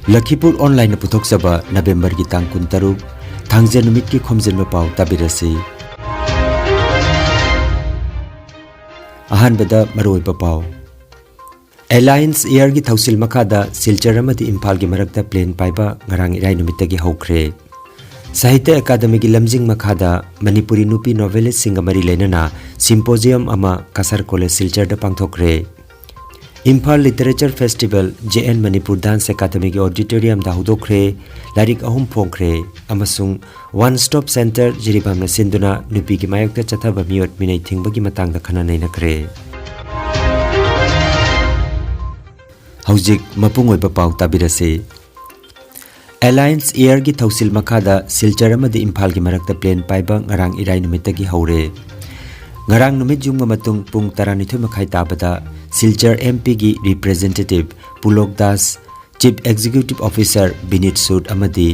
Lakhipur online पुथोक्सबा November की तांग 13 थांजे नुमित की खोमजिनबा पाव ताबिरसी अहानबदा मरोइबा पाव Allianz Air की थौसिल मखादा सिलचर अमदी इम्फाल की मरकता प्लेन पाइबा ngarang इराई नुमितगी हौख्रे साहित्य अकादमी की लमजिंग मखादा मणिपुरी नुपी नोवेलिस्ट सिंग मरी लेनना सिम्पोजियम अमा कासर कॉलेज सिलचर द पांगथोक्रे Imphal literature festival JN Manipur dance academy की ऑडिटोरियम दा हुदोख्रे लारिक अहुम फोंख्रे अमसुंग वन स्टॉप सेंटर जिरिबामना सिंदुना नुपी की मायक्ता चथाबा मियोट मिनै थिंगबगी मतंगदा खना नैनख्रे हौजिक मपुंगोइबा पाउ ताबिरसे एलायंस एयर की थौसिल मखादा सिलचर अमदी इम्फाल की मरकता प्लेन पाइबा ngarang इराई नुमितगी हौरे ngarang numit jungma matung pung 12 makhai tabada Silchar MP की representative Pulok Das chief executive officer Binit Sood अमदी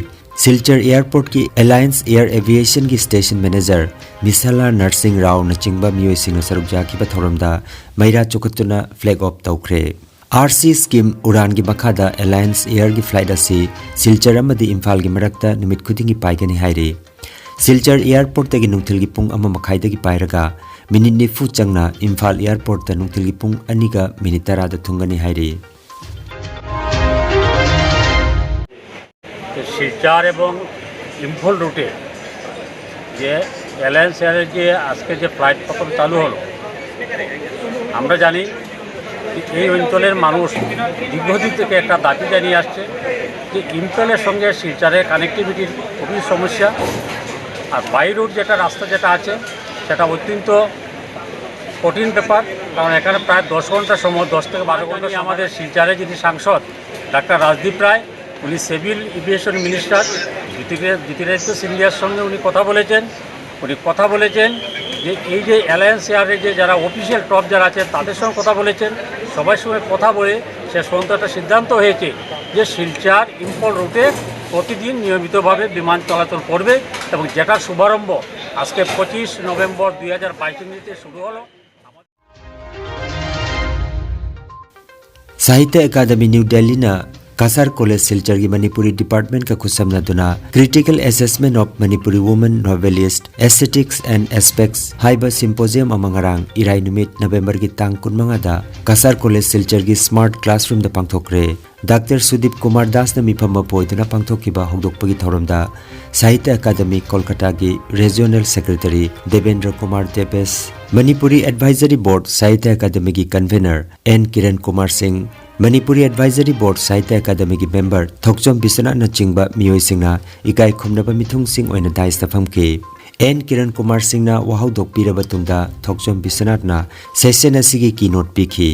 सिलचर एयरपोर्ट की एलायंस एयर एविएशन की स्टेशन मैनेजर मिसाला नरसिंह राव नचिंगबा मियोइसिंग सरुकजा की बथौरमदा मैरा चुकतुना फ्लैग ऑफ तौख्रे RC स्कीम उड़ान की मखादा एलायंस एयर की फ्लाइट असी सिलचर अमदी इम्फाल की मरकता निमित खुदिंगी पाइगनी हाइरे सिलचर एयरपोर्ट तगी नुंथिल की पुंग अमा मखाइदगी पाइरगा मिनिट निफु चंगना इम्फाल एयरपोर्ट ता नुंथिल की पुंग अनिगा मिनिट 10 दा थुंगनी हाइरे सिलचर एवं इम्फाल रूटे जे एलायंस एयर जे आजके जे फ्लाइट प्रकल्प चालू हलो আমরা জানি এই অঞ্চলের মানুষ দীর্ঘদিন থেকে একটা দাবি জানিয়ে আসছে যে ইম্ফলের সঙ্গে শিলচরের কানেক্টিভিটির খুবই সমস্যা আর বাই রুট যেটা রাস্তা যেটা আছে সেটা অত্যন্ত কঠিন ব্যাপার কারণ এখানে প্রায় 10 ঘন্টা সময় 10 থেকে 12 ঘন্টা আমাদের শিলচরে যিনি সাংসদ ডাক্তার রাজদীপ রায় উনি সিভিল এভিয়েশন মিনিস্টার জ্যোতিরাদিত্য সিন্ধিয়ার সঙ্গে উনি কথা বলেছেন যে এই যে অ্যালায়েন্স এয়ারের যে যারা অফিসিয়াল টপ যারা আছে তাদের সঙ্গে কথা বলেছেন সবার সঙ্গে কথা বলে শেষ পর্যন্ত একটা সিদ্ধান্ত হয়েছে যে শিলচর ইম্ফল রুটে প্রতিদিন নিয়মিতভাবে বিমান চলাচল করবে এবং যেটার শুভারম্ভ আজকে 25 নভেম্বর 2022 শুরু হলো साहित्य अकादमी न्यू दिल्ली ना कासर कॉलेज सिलचर की मणिपुरी डिपार्टमेंट का खुसमना दुना critical assessment of Manipuri women novelist aesthetics and aspects हाइबा सिम्पोजियम अमंगरांग इराई नुमित नवंबर की तांग 19 कासर कॉलेज सिलचर की स्मार्ट क्लासरूम दा पांगथोक्रे डॉक्टर सुदीप कुमार दास ने मिफम पोइदुना पांगथोकिबा हौदोकपगी थौरमदा साहित्य अकादमी कोलकाता की regional secretary Devendra Kumar Devesh Manipuri advisory board Sahitya Akademi की convener N Kiran Kumar Singh Manipuri advisory board Sahitya Akademi की मेंबर थोकचोम बिसना नचिंगबा मियोइसिंगना इकाई खुमनबा मिथुंगसिंग ओइना दाइस्ता फमके एन किरण कुमार सिंहना वहाउदोकपीरबा तुंगदा थोकचोम बिसनाथना सेशन असिगी की नोट पिखी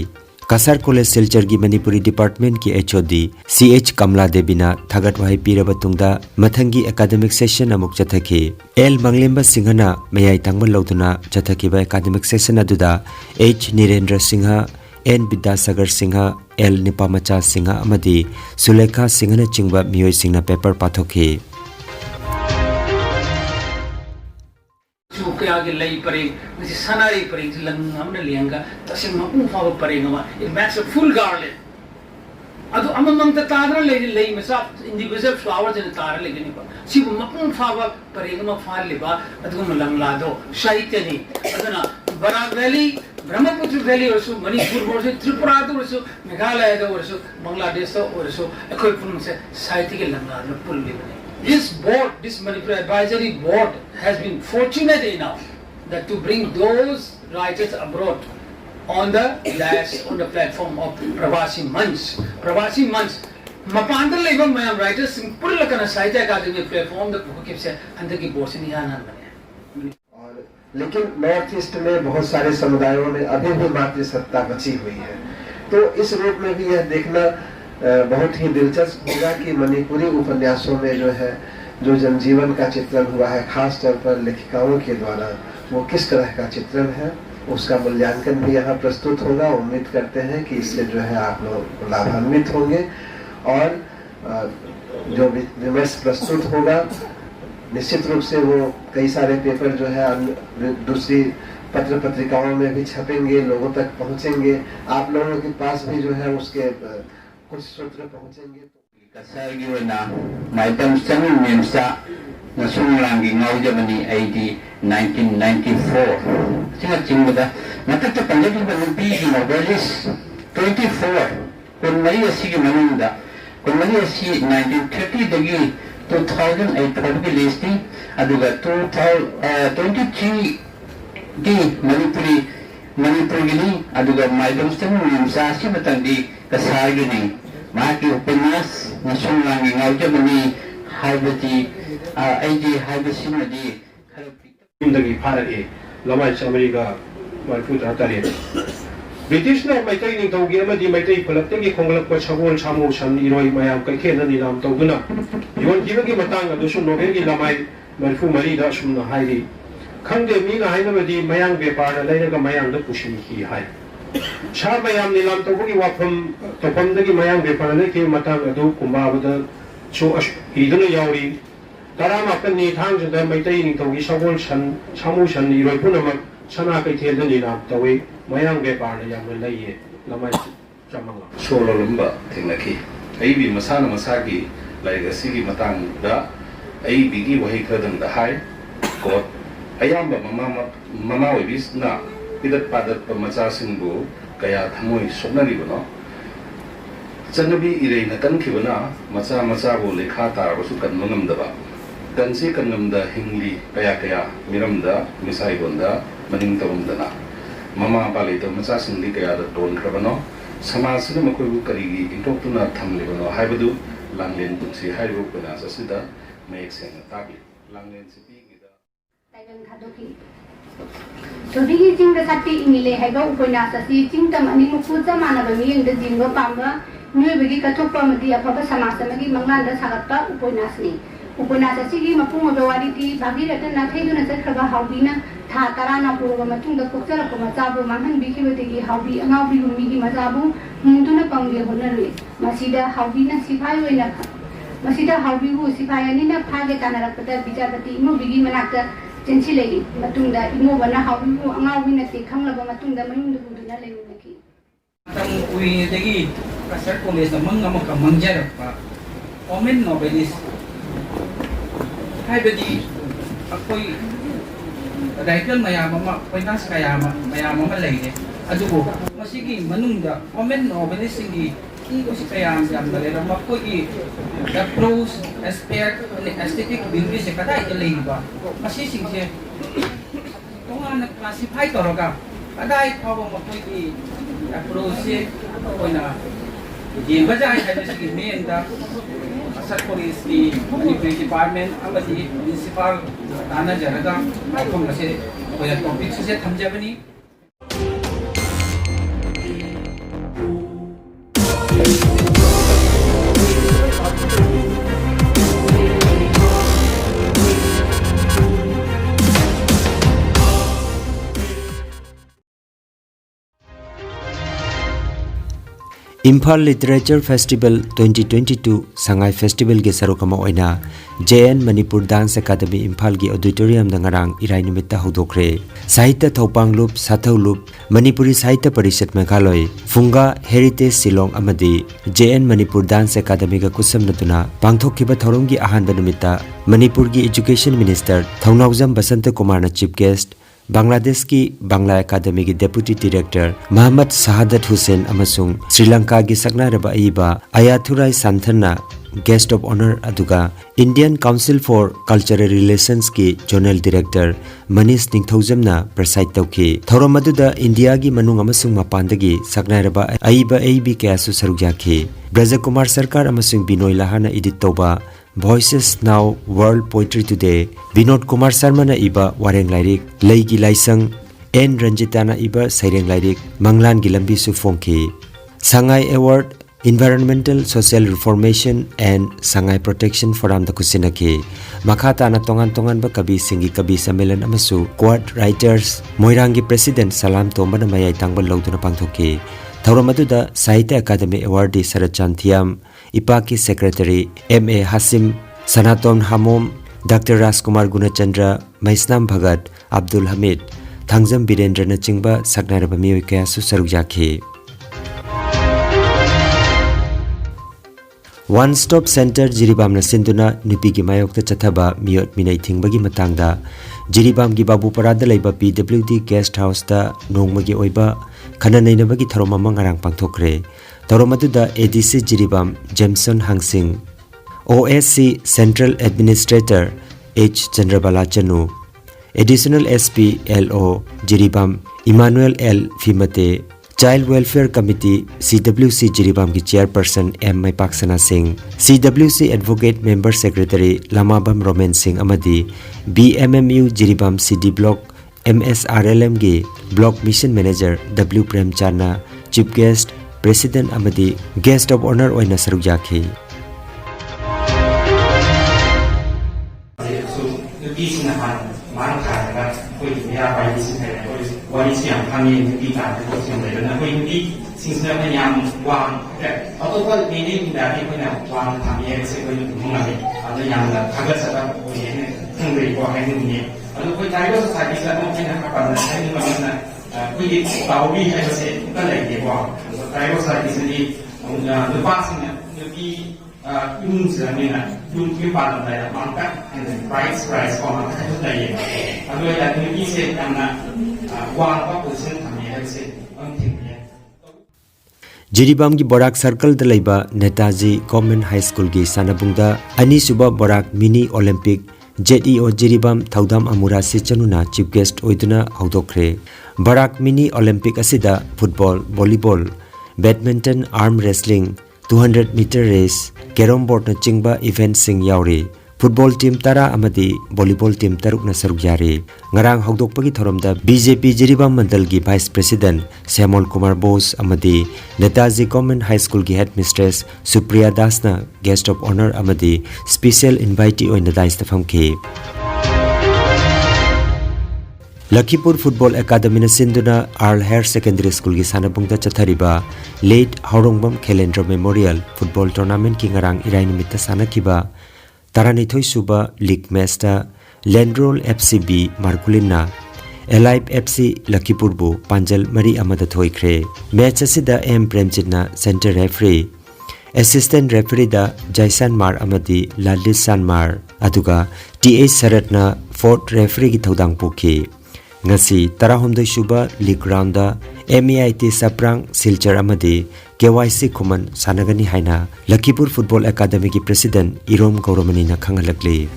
कासर कॉलेज सिलचर की मणिपुरी डिपार्टमेंट की HOD CH कमला देवीना थागत वाही पीरबा तुंगदा मथंगी एकेडमिक सेशन अमुक चथखी L मंगलेम्बा सिंहना मयाई तांगबा लौदुना चथखीबा एकेडमिक सेशन अदुदा H Nirendra Singh N Vidyasagar Singh L Nipamcha Singh अमदी सुलेखा सिंहना चिंगबा मियोई सिंहना पेपर पाथोखी के आगे लई परेग मुझे सनारी परेग लंग हमने लियांगा तसे मपू फाव परेग मा it max a full garland अदु अममंग तादर लई मसा इंडिविजुअल फ्लावर्स इन तार लेकिन सी मपू फाव परेग मा फाल लेबा अदु मलंग लादो साहित्य नि अदना बराक वैली ब्रह्मपुत्र वैली वर्षो मणिपुर वर्षो त्रिपुरा दो वर्षो मेघालय दो वर्षो बांग्लादेश दो वर्षो अखोय पुन से साहित्य के लंग लादो पुल ले This board, this Manipur advisory board has been fortunate enough that to bring those writers abroad on the platform of Pravasi Manch. Pravasi Manch. Mapandal even my writers simple lakana Sahitya Academy platform the Pukip se अंदर की board से नहीं आना बने. और लेकिन north east में बहुत सारे समुदायों में अभी भी मातृसत्ता बची हुई है तो इस रूप में भी यह देखना बहुत ही दिलचस्प होगा कि मणिपुरी उपन्यासों में जो है जो जनजीवन का चित्रण हुआ है खास तौर पर लेखिकाओं के द्वारा वो किस तरह का चित्रण है उसका मूल्यांकन भी यहाँ प्रस्तुत होगा। उम्मीद करते हैं कि इससे जो है आप लोग लाभान्वित होंगे और जो विमर्श प्रस्तुत होगा निश्चित रूप से वो कई सारे पेपर जो है दूसरी पत्र पत्रिकाओं में भी छपेंगे लोगों तक पहुँचेंगे आप लोगों के पास भी जो है उसके कुछ सूत्र पहुँचेंगे। Kasargi wana maitam sang memsa nasung langi ngaujamani ID 1994 singa chingda matata panjagi banupi ki novelis 24 kun mari asigi manunda kun mari asi 1930 dagi 2008 phobgi listing aduga 2023 di Manipuri gini aduga maitam sang memsa si matandi kasargi ni Maki upanyas nasung langi ngaujamani haibati aiji haibasi madi indagi pharaki lamai chamariga marfu tratare British na maitai ning tawgi amadi maitai phalaptagi khonglakpa chagol chamu san iroi mayam kaikhena nilam tawguna yon gibagi matang adusu novel gi lamai marfu mari da sumna hairi khangde mi na hainabadi mayang bepar lairaga mayang da pushim ki hai Sha mayam nilam tawgi wafam topamdagi mayang beparane ke matang adu kumbabada so iduna yauri tarama kan ni thang jada maitai ning tawgi sagol san chamu san iroi punama sana kai thel ni lam tawi mayang bepar yam laiye lamai chamanga solo lamba thengnaki ai bi masana masagi laiga sigi matang da ai bigi wahi khadang da hai ko ayamba mama webis na pidat padat pamacha singbu kaya thamoi soknari bono chanabi irei na kan khibana macha bo lekha tar basu kan mangam daba kansi kanam da hingli kaya miram da misai bonda maning tawum dana mama pali to macha singli kaya da ton krabano samaj na makoi bu karigi intok tuna thamli bono haibadu langlen bunsi haibu pana sasida mek seng tabi langlen sipi gida taigan khadoki Todi jing da sati ingile haiba upona sasi jing tam ani mukuza mana bangi ing da jingba pamba nui bagi katokpa mati apapa samasa magi manglan da sagatpa upona sni upona sasi gi mapung obawari ti bagi ratan na thaidu na sakraba haubina tha tara na puruga matung da pukchara ko machabu manhan biki betegi haubi angau bi lumi gi machabu munduna pangge honarwe masida haubina sifai oina masida haubi hu sifai ani na phage tanarakta bijapati imo bigi manakta Jensi lagi, matunda imo bana hawimu angau bina ti khanglaba matunda mayung du buduna lewi naki. Tang ui degi kasar college amang mangjar pa. Omen novelis. Hai bedi akoi writer mayama finance mayama malai adugo masigi manungda omen novelis singi ki ko si kayam jam dale makoi ki the pros aspect aesthetic beauty se kada itali ba masi singse tonga na classify toroga adai thawo makoi ki approach se koina ye bajai hai sigi main da asar police ki Manipuri department amadi municipal dana jaraga aikom se koina topic se thamjabani Imphal Literature Festival 2022 Sangai Festival ge sarokama oina JN Manipur Dance Academy Imphal gi auditorium da ngarang irai nimitta hodokre Sahitya Thopanglup Satholup Manipuri Sahitya Parishad Meghaloi Funga Heritage Silong amadi JN Manipur Dance Academy ga kusam natuna pangthokkiba thorom gi ahan nimitta Manipur gi Education Minister Thongnaujam Basanta Kumar na chief guest Bangladesh ki Bangla Academy ki Deputy Director Muhammad Sahadat Hussain amasung Sri Lanka ki saknaraba aiba Ayathurai Santhana Guest of Honor aduga Indian Council for Cultural Relations ki Journal Director Manish Ningthaujamna preside tauki thorom aduda India gi manung amasung mapandagi saknaraba aiba aibi kayasu sarugjakhi Brajakumar Sarkar amasung Binoy Lahana edit toba Voices Now World Poetry Today Vinod Kumar Sharma na iba wareng lairik Leigi Laisang N Ranjita na iba saireng lairik Manglan Gilambi su fongki Sangai Award Environmental Social Reformation and Sangai Protection Forum da kusinaki Makata na tongan ba kabi singi kabi samelan amasu Quad Writers Moirangi President Salam Tomba na mayay tangbal lawduna pangthoki Thauramatuda Sahitya Academy Awardee Sarachan Thiam Ipaki Secretary M.A. Hasim Sanaton Hamom Dr. Rajkumar Gunachandra Maisnam Bhagat Abdul Hamid Thangjam Birendra na chingba saknaraba miyoi kaya su sarugjakhi One Stop Center Jiribam na sinduna nupi gi mayok ta chathaba miyot minai thingbagi matangda Jiribam gi babu parada laiba PWD guest house ta nongmagi oiba khana nainabagi tharoma mangarang pangthokre toromaduda ADC Jiribam Jameson Hangsing OSC Central Administrator H Chandrabala Chanu Additional SP LO Jiribam Emmanuel L Fimate Child Welfare Committee CWC Jiribam ki Chairperson M Maipaksana Singh CWC Advocate Member Secretary Lamabam Roman Singh amadi BMMU Jiribam CD Block MSRLM gi Block Mission Manager W Prem Charna Chief Guest President amadi Guest of Honor oina saruk yakhi Wali siang kami di kantor kosong dari mana kau ini singsa yang wang, atau kau ini dari mana wang kami yang sekolah itu mengaji, atau yang kaget sebab kau ini sendiri kau ini, atau kau cari kau sahaja sebab mungkin apa mana ini mana kau ini tahu ni saya rasa kita lagi wang, cari kau sahaja sendiri lepas ni lebih yung sebenarnya yung kipan dari mangkat and price kau mangkat itu dari, atau yang lebih sekarang Jiribam gi Barak Circle da laiba Netaji Government High School gi sanabungda ani suba Barak Mini Olympic JEO Jiribam Thaudam Amura se chanuna chief guest oiduna haudokre Barak Mini Olympic asida football volleyball badminton arm wrestling 200 meter race carom board na chingba event sing yauri Football team tara amadi volleyball team taruk na saruk yari ngarang hogdokpagi thoromda BJP Jiribam Mandal gi Vice President Samol Kumar Bose amadi Netaji Government High School gi Headmistress Supriya Das na Guest of Honor amadi Special Invitee oina daista famki Lakhipur Football Academy na sinduna Earl Higher Secondary School gi sanabungda chathariba Late Haurongbam Khelendra Memorial Football Tournament ki ngarang irai nimitta sanakiba Taranithoi Suba League Match Landroll FCB Markulina Alive FC Lakhipurbu Panjal Mari Amada Thoikre Match asida M Premjitna Center Referee Assistant Referee da Jaisan Mar Amadi Ladlis Sanmar aduga TH Saratna Fourth Referee gi thodang pukhi ngasi tarahomdoi suba League Round da MAIT Saprang Silchar Amadi KYC Kuman Sanagani Haina Lakhipur Football Academy ki President Irom Gauramani na khangalakli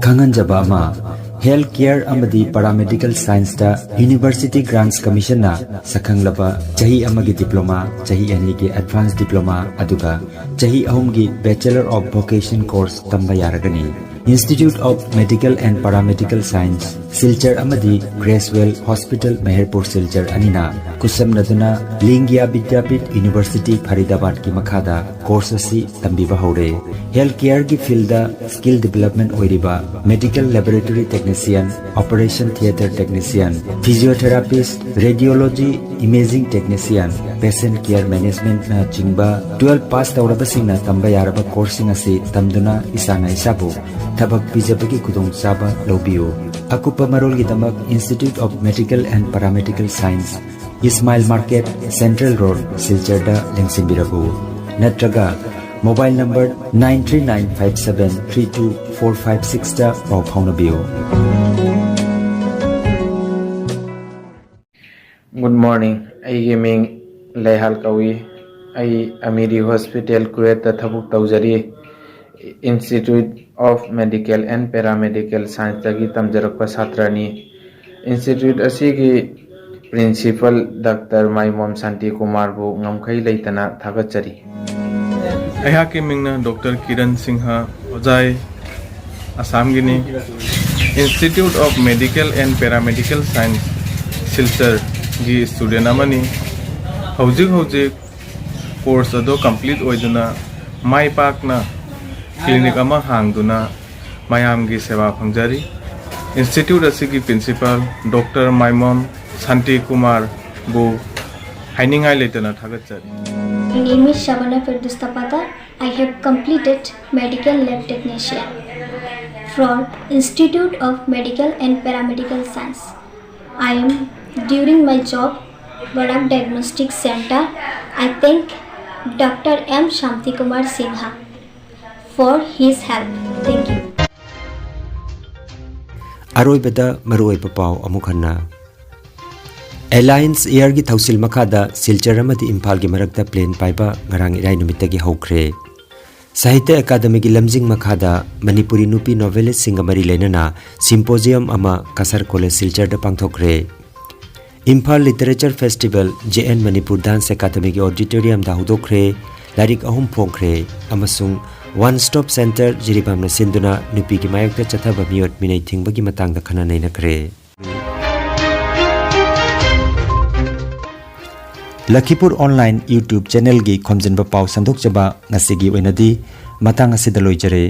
Khangan Jabama Health Care Amadi Paramedical Science da University Grants Commission na sakhanglaba chahi amagi diploma chahi ani ki advanced diploma aduga chahi ahum gi Bachelor of Vocation course tamba yaragani Institute of Medical and Paramedical Science Silchar Amadi Gracewell Hospital Meherpur Silchar Anina Kusam Naduna Lingya Vidyapit University Faridabad ki makhada course asi tambiba hore Healthcare ki field da skill development oiriba Medical Laboratory Technician Operation Theatre Technician Physiotherapist Radiology Imaging Technician Patient Care Management na chingba 12 pass tawraba singna tamba yaraba course asi tamduna isana isabu Tabak Bijapaki Kudong Saba Lobio Akupa Marol Gidamak Institute of Medical and Paramedical Science Ismail Market Central Road Silcharda Lengsimbirabu Natraga Mobile number 939573245 da Pau Paunabio Good morning I gaming Lehal Kawi I Amiri Hospital Kuwait Thabuk Taujari Institute of Medical and Paramedical Science tagi tamjarakpa satrani Institute asigi Principal Dr. Maimom Santi Kumar bu ngamkhai leitana thagachari Ayaki mingna Dr. Kiran Singha Ojai Assam gini Institute of Medical and Paramedical Science Silchar gi student amani hojik course ado complete oiduna mai pakna clinic ama hangduna mayam gi seva phangjari institute asigi principal Dr. Maimon Santi Kumar bu hainingai letana thagachari My name is Shabana Firdustapata. I have completed medical lab technician from Institute of Medical and Paramedical Science. I am during my job, Barak Diagnostic Center, I thank Dr. M. Shanti Kumar Sinha for his help. Thank you. Aroibada maroi papau amukhanna Alliance Air gi thausil makhada Silchar amati Imphal gi marakta plane paiba ngarang irai numitagi hokre Sahitya Academy gi lamjing makhada Manipuri nupi novelist singamari lenana symposium ama Kasar College Silchar da pangthokre Imphal Literature Festival JN Manipur Dance Academy gi auditorium da hudokre larik ahum phongkre amasung One Stop Center jiribamna sinduna nupi gi mayokta chathaba miot minai thingbagi matangda khana naina kre Lakhipuronline YouTube channel gi Khomjinba Pao sandok chaba ngasigi oinadi matang asida loijare